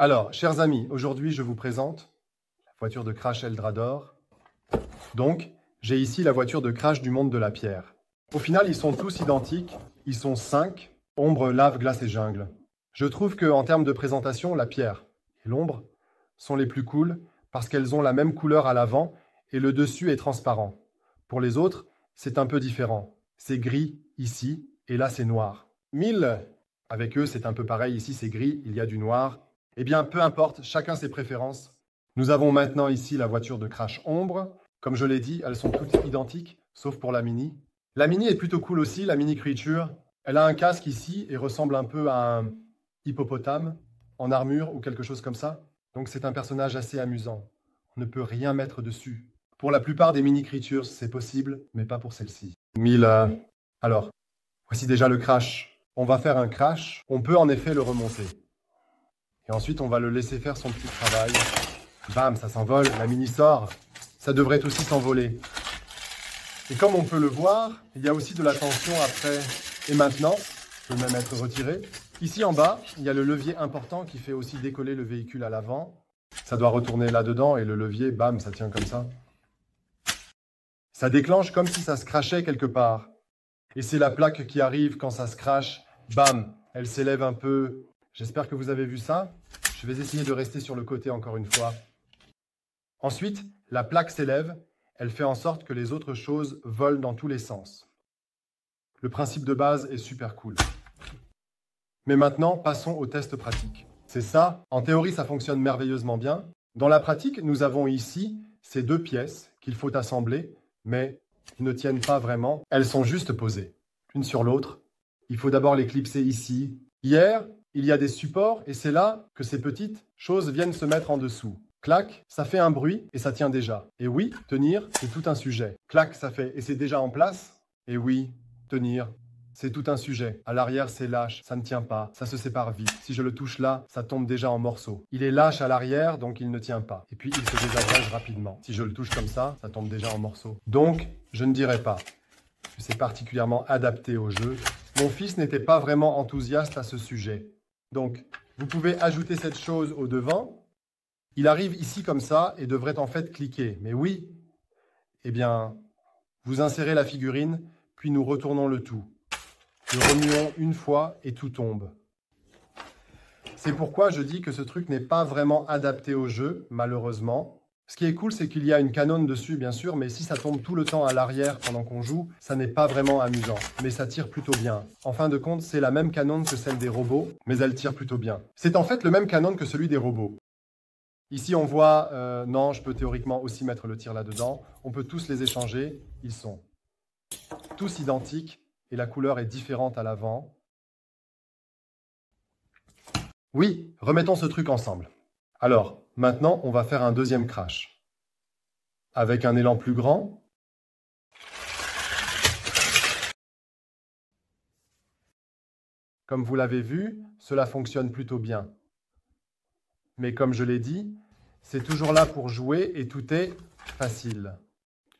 Alors, chers amis, aujourd'hui, je vous présente la voiture de Crash Eldrador. Donc, j'ai ici la voiture de Crash du monde de la pierre. Au final, ils sont tous identiques. Ils sont 5, ombre, lave, glace et jungle. Je trouve qu'en termes de présentation, la pierre et l'ombre sont les plus cool parce qu'elles ont la même couleur à l'avant et le dessus est transparent. Pour les autres, c'est un peu différent. C'est gris ici et là, c'est noir. 1000, avec eux, c'est un peu pareil. Ici, c'est gris, il y a du noir. Eh bien, peu importe, chacun ses préférences. Nous avons maintenant ici la voiture de Crash Ombre. Comme je l'ai dit, elles sont toutes identiques, sauf pour la Mini. La Mini est plutôt cool aussi, la Mini Creature. Elle a un casque ici et ressemble un peu à un hippopotame en armure ou quelque chose comme ça. Donc c'est un personnage assez amusant. On ne peut rien mettre dessus. Pour la plupart des Mini Creatures, c'est possible, mais pas pour celle-ci. 1000. Alors, voici déjà le crash. On va faire un crash. On peut en effet le remonter. Et ensuite, on va le laisser faire son petit travail. Bam, ça s'envole, la Mini sort. Ça devrait aussi s'envoler. Et comme on peut le voir, il y a aussi de la tension après. Et maintenant, je peux même être retiré. Ici en bas, il y a le levier important qui fait aussi décoller le véhicule à l'avant. Ça doit retourner là-dedans et le levier, bam, ça tient comme ça. Ça déclenche comme si ça se crachait quelque part. Et c'est la plaque qui arrive quand ça se crache. Bam, elle s'élève un peu. J'espère que vous avez vu ça. Je vais essayer de rester sur le côté encore une fois. Ensuite, la plaque s'élève. Elle fait en sorte que les autres choses volent dans tous les sens. Le principe de base est super cool. Mais maintenant, passons au test pratique. C'est ça. En théorie, ça fonctionne merveilleusement bien. Dans la pratique, nous avons ici ces deux pièces qu'il faut assembler, mais qui ne tiennent pas vraiment. Elles sont juste posées, l'une sur l'autre. Il faut d'abord les clipser ici. Hier, il y a des supports et c'est là que ces petites choses viennent se mettre en dessous. Clac, ça fait un bruit et ça tient déjà. Et oui, tenir, c'est tout un sujet. Clac, ça fait et c'est déjà en place. Et oui, tenir, c'est tout un sujet. À l'arrière, c'est lâche, ça ne tient pas, ça se sépare vite. Si je le touche là, ça tombe déjà en morceaux. Il est lâche à l'arrière, donc il ne tient pas. Et puis, il se désagrège rapidement. Si je le touche comme ça tombe déjà en morceaux. Donc, je ne dirais pas que c'est particulièrement adapté au jeu. Mon fils n'était pas vraiment enthousiaste à ce sujet. Donc, vous pouvez ajouter cette chose au devant. Il arrive ici comme ça et devrait en fait cliquer. Mais oui, eh bien, vous insérez la figurine, puis nous retournons le tout. Nous remuons une fois et tout tombe. C'est pourquoi je dis que ce truc n'est pas vraiment adapté au jeu, malheureusement. Ce qui est cool, c'est qu'il y a une canonne dessus, bien sûr, mais si ça tombe tout le temps à l'arrière pendant qu'on joue, ça n'est pas vraiment amusant. Mais ça tire plutôt bien. En fin de compte, c'est la même canonne que celle des robots, mais elle tire plutôt bien. C'est en fait le même canon que celui des robots. Ici, on voit, non, je peux théoriquement aussi mettre le tir là-dedans. On peut tous les échanger. Ils sont tous identiques et la couleur est différente à l'avant. Oui, remettons ce truc ensemble. Alors, maintenant, on va faire un deuxième crash. Avec un élan plus grand. Comme vous l'avez vu, cela fonctionne plutôt bien. Mais comme je l'ai dit, c'est toujours là pour jouer et tout est facile.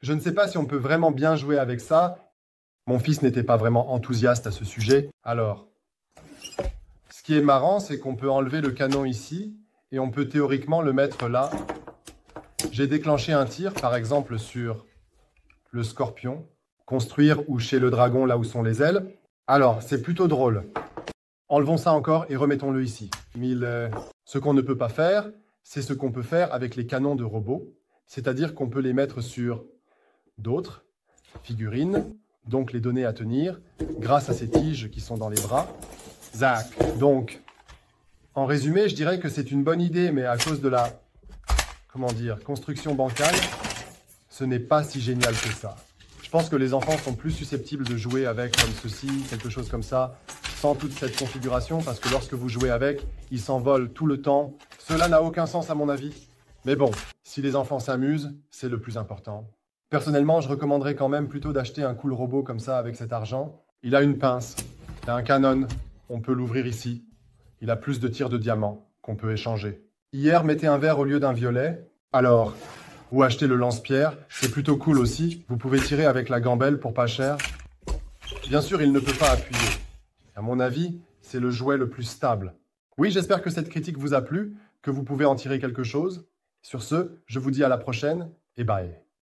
Je ne sais pas si on peut vraiment bien jouer avec ça. Mon fils n'était pas vraiment enthousiaste à ce sujet. Alors, ce qui est marrant, c'est qu'on peut enlever le canon ici et on peut théoriquement le mettre là. J'ai déclenché un tir, par exemple sur le scorpion, construire ou chez le dragon, là où sont les ailes. Alors, c'est plutôt drôle. Enlevons ça encore et remettons-le ici. Ce qu'on ne peut pas faire, c'est ce qu'on peut faire avec les canons de robots. C'est-à-dire qu'on peut les mettre sur d'autres figurines, donc les donner à tenir, grâce à ces tiges qui sont dans les bras. Zac. Donc, en résumé, je dirais que c'est une bonne idée, mais à cause de la, construction bancale, ce n'est pas si génial que ça. Je pense que les enfants sont plus susceptibles de jouer avec comme ceci, quelque chose comme ça, sans toute cette configuration, parce que lorsque vous jouez avec, ils s'envolent tout le temps. Cela n'a aucun sens à mon avis. Mais bon, si les enfants s'amusent, c'est le plus important. Personnellement, je recommanderais quand même plutôt d'acheter un cool robot comme ça avec cet argent. Il a une pince, il a un canon, on peut l'ouvrir ici. Il a plus de tirs de diamant qu'on peut échanger. Hier, mettez un vert au lieu d'un violet. Alors, ou acheter le lance-pierre, c'est plutôt cool aussi. Vous pouvez tirer avec la gambelle pour pas cher. Bien sûr, il ne peut pas appuyer. À mon avis, c'est le jouet le plus stable. Oui, j'espère que cette critique vous a plu, que vous pouvez en tirer quelque chose. Sur ce, je vous dis à la prochaine et bye.